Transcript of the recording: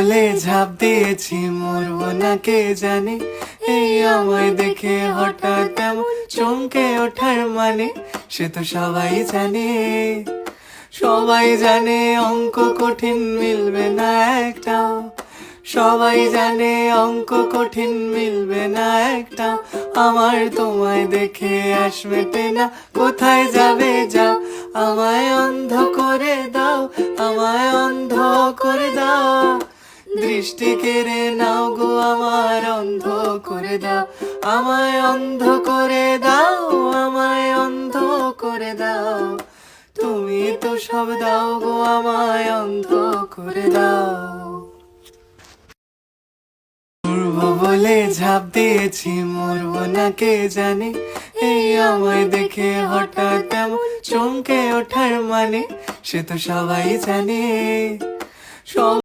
বলে ঝাঁপ দিয়েছি, মরবো না কে জানে। এই আমায় দেখে হঠাৎ এমন চমকে ওঠার মানে, সে তো সবাই জানে। সবাই জানে অঙ্ক কঠিন মিলবে না একটাও, সবাই জানে অঙ্ক কঠিন মিলবে না একটাও। আমার তোমায় দেখে আস মেটে না, কোথায় যাবে যাও। আমায় অন্ধ করে দাও, আমায় অন্ধ করে দাও। দৃষ্টি কেড়ে নাও গো আমার, অন্ধ করে দাও। আমায় অন্ধ করে দাও, আমায় অন্ধ করে দাও। তুমি তো সব দাও গো, আমায় অন্ধ করে দাও। মরবো বলে ঝাঁপ দিয়েছি, মরবো না কে জানে। এই আমায় দেখে হঠাৎ এমন চমকে ওঠার মানে, সে তো সবাই জানে।